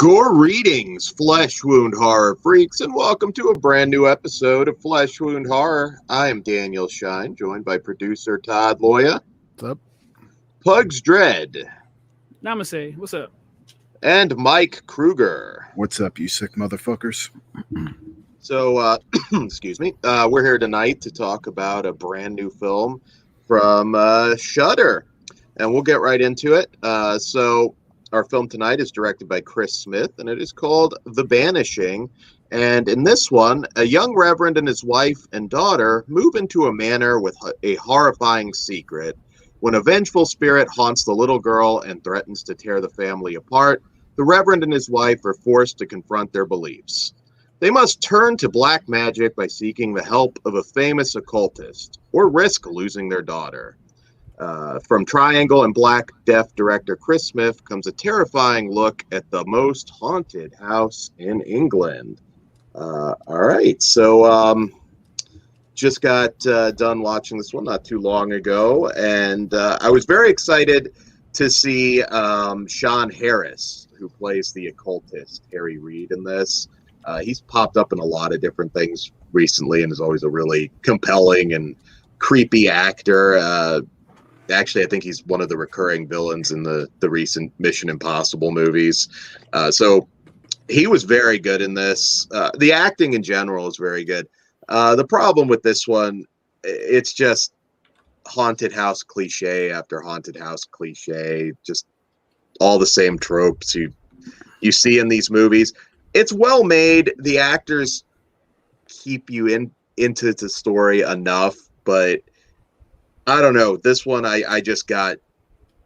Gore readings, flesh wound horror freaks, and welcome to a brand new episode of Flesh Wound Horror. I am Daniel Shine, joined by producer Todd Loya. What's up? Pugs Dread. Namaste. What's up? And Mike Kruger. What's up, you sick motherfuckers? So, excuse me, we're here tonight to talk about a brand new film from Shudder, and we'll get right into it. Our film tonight is directed by Chris Smith, and it is called The Banishing. And in this one, a young reverend and his wife and daughter move into a manor with a horrifying secret. When a vengeful spirit haunts the little girl and threatens to tear the family apart, the reverend and his wife are forced to confront their beliefs. They must turn to black magic by seeking the help of a famous occultist, or risk losing their daughter. From Triangle and Black Death director Chris Smith comes a terrifying look at the most haunted house in England. All right, so just got done watching this one not too long ago, and I was very excited to see Sean Harris, who plays the occultist, Harry Reid, in this. He's popped up in a lot of different things recently and is always a really compelling and creepy actor. Actually, I think he's one of the recurring villains in the recent Mission Impossible movies. So he was very good in this. The acting in general is very good. The problem with this one, it's just haunted house cliche after haunted house cliche, just all the same tropes you see in these movies. It's well made. The actors keep you into the story enough, but I don't know. This one, I just got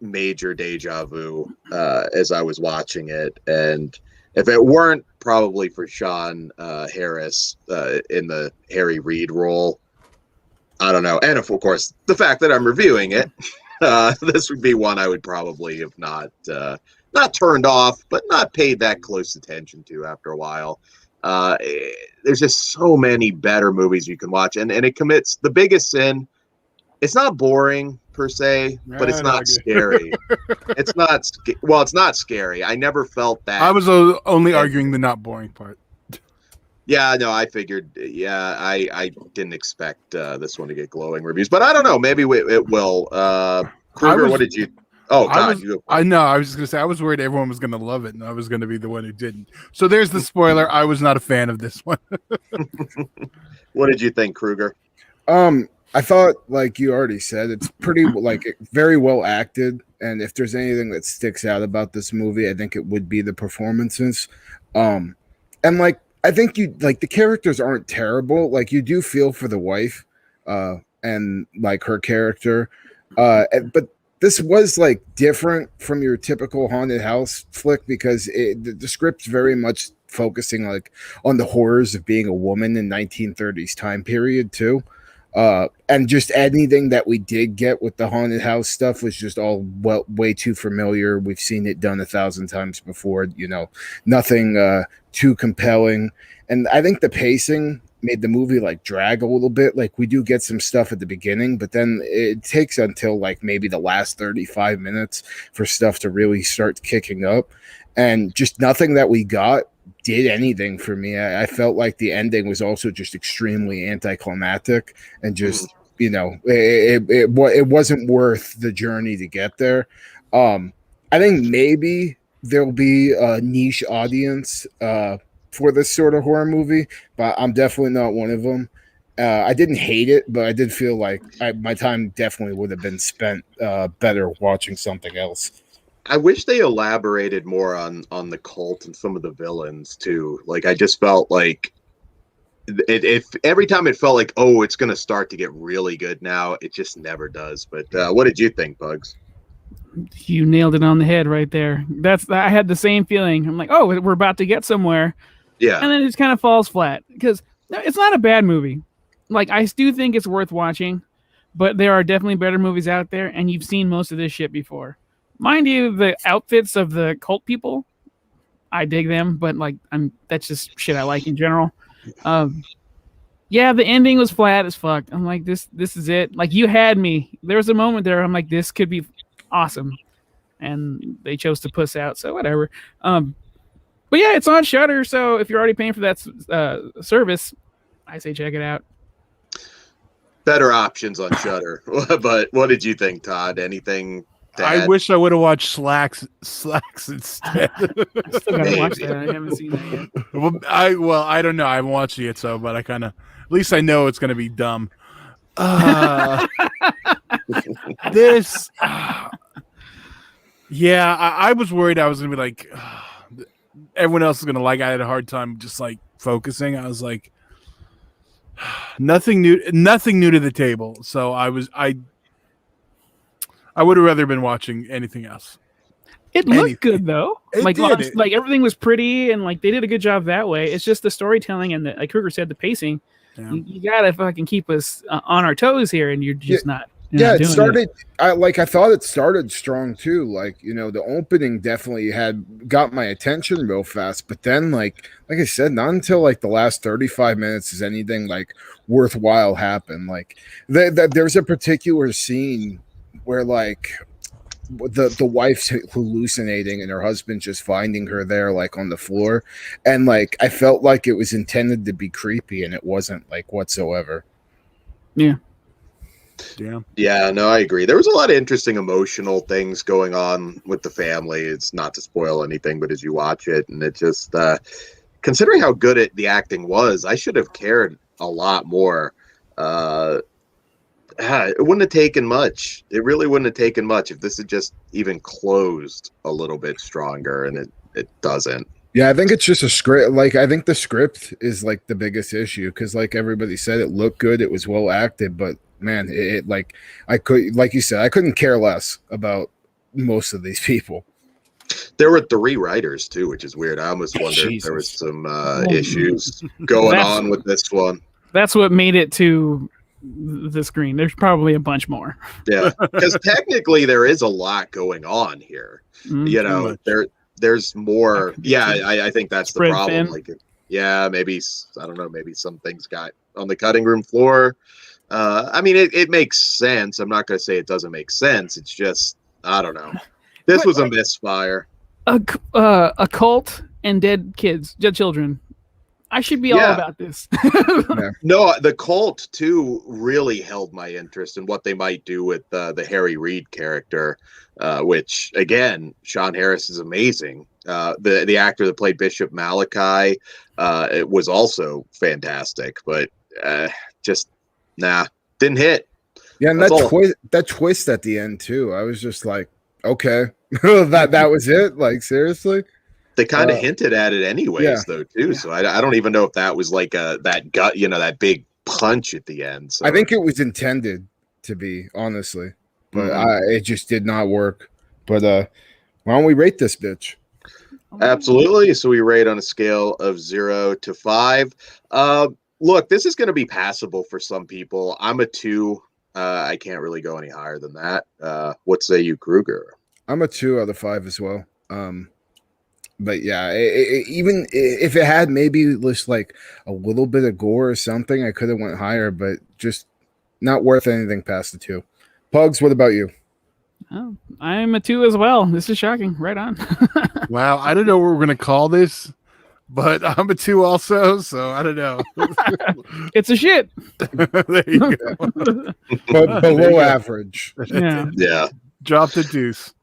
major deja vu as I was watching it. And if it weren't probably for Sean Harris in the Harry Reid role, I don't know. And of course, the fact that I'm reviewing it, this would be one I would probably have not turned off, but not paid that close attention to after a while. There's just so many better movies you can watch. And it commits the biggest sin. It's not boring per se, but it's not scary. It's not scary. I never felt that. I was only arguing the not boring part. Yeah, no, I figured. Yeah, I didn't expect this one to get glowing reviews, but I don't know. Maybe it will. Kruger, what did you? Oh, God, I know. I was just gonna say I was worried everyone was gonna love it, and I was gonna be the one who didn't. So there's the spoiler. I was not a fan of this one. What did you think, Kruger? I thought, like you already said, it's pretty very well acted. And if there's anything that sticks out about this movie, I think it would be the performances. And I think the characters aren't terrible. Like, you do feel for the wife, and like her character. But this was like different from your typical haunted house flick because the script's very much focusing like on the horrors of being a woman in 1930s time period too. And just anything that we did get with the haunted house stuff was just all way too familiar. We've seen it done 1,000 times before, nothing too compelling. And I think the pacing made the movie like drag a little bit. Like, we do get some stuff at the beginning, but then it takes until like maybe the last 35 minutes for stuff to really start kicking up. And just nothing that we got did anything for me. I felt like the ending was also just extremely anticlimactic and just, it wasn't worth the journey to get there. I think maybe there'll be a niche audience for this sort of horror movie, but I'm definitely not one of them. I didn't hate it, but I did feel like my time definitely would have been spent better watching something else. I wish they elaborated more on the cult and some of the villains too. Like, I just felt like it every time it felt like, oh, it's going to start to get really good now. It just never does. But what did you think, Bugs? You nailed it on the head right there. I had the same feeling. I'm like, oh, we're about to get somewhere. Yeah. And then it just kind of falls flat because it's not a bad movie. Like, I do think it's worth watching, but there are definitely better movies out there, and you've seen most of this shit before. Mind you, the outfits of the cult people, I dig them, but that's just shit I like in general. Yeah, the ending was flat as fuck. I'm like, this is it. Like, you had me. There was a moment there. I'm like, this could be awesome, and they chose to puss out. So whatever. But But yeah, it's on Shudder, so if you're already paying for that service, I say check it out. Better options on Shudder. But what did you think, Todd? Anything to I add? wish I would have watched Slacks instead. I still gotta watch Maybe. that. I haven't seen that yet. I don't know. I haven't watched it yet, so but I kind of at least I know it's gonna be dumb. This, yeah, I was worried I was gonna be like everyone else is gonna like. I had a hard time just like focusing. I was like, nothing new to the table. So I would have rather been watching anything else. It looked good though. It Like did. like everything was pretty and like they did a good job that way. It's just the storytelling and like Kruger said, the pacing. Yeah. You gotta fucking keep us on our toes here, and you're just not. Yeah, not it doing started. I thought it started strong too. Like, you know, the opening definitely got my attention real fast. But then, like I said, not until like the last 35 minutes does anything like worthwhile happen. Like, there's a particular scene where like the wife's hallucinating and her husband just finding her there like on the floor, and like I felt like it was intended to be creepy, and it wasn't like whatsoever. Yeah. Yeah, no, I agree. There was a lot of interesting emotional things going on with the family. It's not to spoil anything, but as you watch it, and it just considering how good the acting was, I should have cared a lot more. It wouldn't have taken much. It really wouldn't have taken much if this had just even closed a little bit stronger, and it doesn't. Yeah, I think it's just a script. Like, I think the script is like the biggest issue because, like everybody said, it looked good, it was well acted, but man, it like I could, like you said, I couldn't care less about most of these people. There were 3 writers too, which is weird. I almost wonder if there was some issues going on with this one. That's what made it to the screen. There's probably a bunch more. Yeah, because technically there is a lot going on here. You know, there's more. Yeah, I think that's the problem. Like, yeah, maybe I don't know. Maybe some things got on the cutting room floor. I mean, it makes sense. I'm not going to say it doesn't make sense. It's just I don't know. This was a misfire. A cult and dead children. I should be all about this. No, the cult too really held my interest in what they might do with the Harry Reid character, which again, Sean Harris is amazing. The actor that played Bishop Malachi, it was also fantastic, but just didn't hit. Yeah, and that twist at the end too. I was just like, okay, that was it. Like, seriously. They kind of hinted at it anyways, though, too. Yeah. So I don't even know if that was like that gut, that big punch at the end. So I think it was intended to be, honestly, but it just did not work. But why don't we rate this bitch? Absolutely. So we rate on a scale of 0 to 5. Look, this is going to be passable for some people. I'm a 2. I can't really go any higher than that. What say you, Kruger? I'm a 2 out of 5 as well. But yeah, even if it had maybe just like a little bit of gore or something, I could have went higher, but just not worth anything past the 2. Pugs, what about you? Oh, I'm a 2 as well. This is shocking. Right on. Wow, I don't know what we're gonna call this, but I'm a 2 also, so I don't know. It's a shit. There you go. But below average. Yeah. Drop the deuce.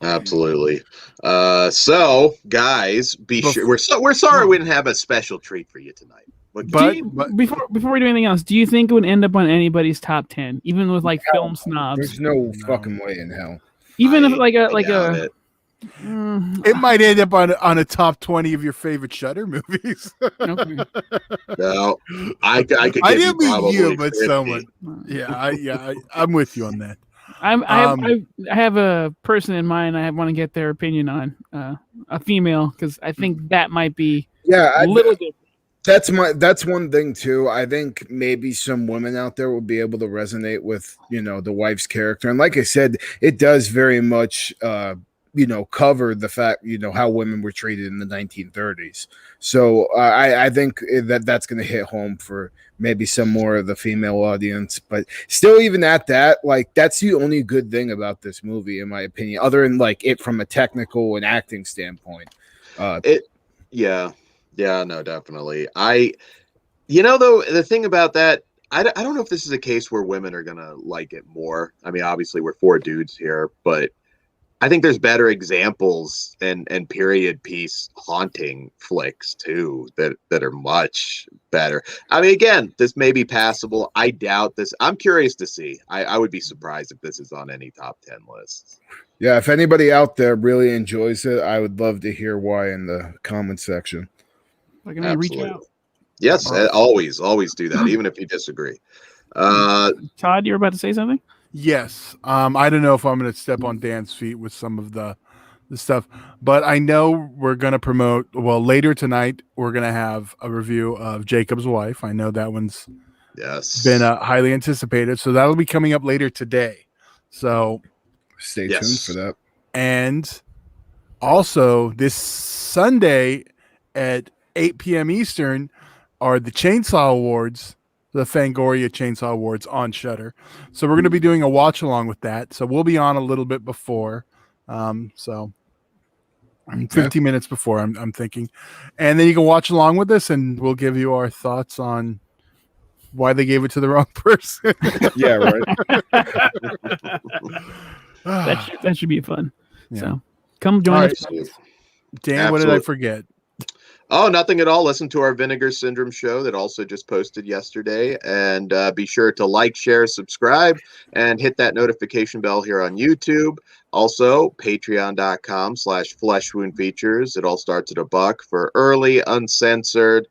Absolutely. So, guys, be sure we're sorry we didn't have a special treat for you tonight. But before we do anything else, do you think it would end up on anybody's top 10, even with like film snobs? There's no fucking way in hell. Even if it might end up on a top 20 of your favorite Shudder movies. Okay. No, I could. I didn't mean you, but 50. Someone. Yeah, I'm with you on that. I have a person in mind. I want to get their opinion on a female because I think that might be a little different. That's one thing too. I think maybe some women out there will be able to resonate with the wife's character, and like I said, it does very much cover the fact how women were treated in the 1930s. So I think that's going to hit home for maybe some more of the female audience, but still, even at that, like that's the only good thing about this movie, in my opinion, other than like it from a technical and acting standpoint. Yeah, no, definitely. Though, the thing about that, I don't know if this is a case where women are gonna like it more. I mean, obviously we're four dudes here, but I think there's better examples and period piece haunting flicks too that are much better. I mean, again, this may be passable. I doubt this. I'm curious to see. I would be surprised if this is on any top 10 lists. Yeah, if anybody out there really enjoys it, I would love to hear why in the comment section. Like, I mean, reach out. Yes, always do that, even if you disagree. Todd, you were about to say something? Yes. I don't know if I'm going to step on Dan's feet with some of the stuff, but I know we're going to promote. Well, later tonight we're going to have a review of Jacob's Wife. I know that one's been highly anticipated, so that'll be coming up later today. So stay tuned for that. And also this Sunday at 8 p.m. Eastern are the Chainsaw Awards, the Fangoria Chainsaw Awards on Shudder. So we're going to be doing a watch along with that. So we'll be on a little bit before. 15 minutes before, I'm thinking. And then you can watch along with us and we'll give you our thoughts on why they gave it to the wrong person. Yeah, right. that should be fun. Yeah. So come join us. Dan, Absolutely. What did I forget? Oh, nothing at all. Listen to our Vinegar Syndrome show that also just posted yesterday. And be sure to like, share, subscribe, and hit that notification bell here on YouTube. Also, patreon.com/fleshwoundfeatures. It all starts at $1 for early, uncensored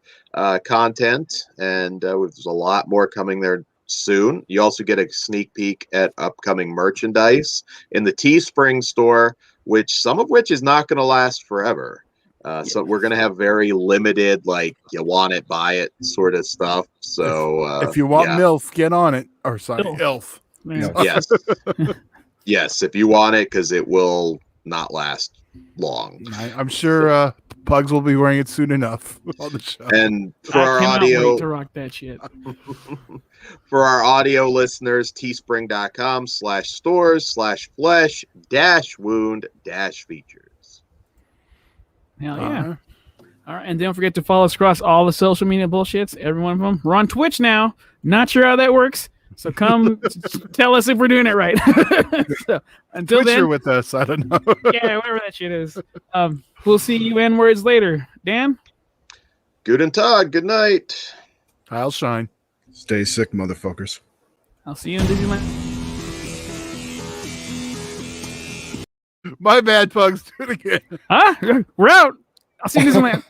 content. And there's a lot more coming there soon. You also get a sneak peek at upcoming merchandise in the Teespring store, some of which is not going to last forever. So we're going to have very limited, like, you want it, buy it sort of stuff. So if you want MILF, get on it. Or sorry, ILF. Yes. Yes, if you want it, because it will not last long. I'm sure Pugs will be wearing it soon enough on the show. And for our audio, wait to rock that shit. For our audio listeners, teespring.com/stores/flesh-wound-features. Hell yeah. All right. And don't forget to follow us across all the social media bullshits, every one of them. We're on Twitch now. Not sure how that works. So come tell us if we're doing it right. So until Twitcher then, with us. I don't know. Yeah, whatever that shit is. We'll see you N-words later. Dan? Guten Tag. Good night. I'll shine. Stay sick, motherfuckers. I'll see you in Disneyland. My bad, Pugs. Do it again. Huh? We're out. I'll see you in Disneyland.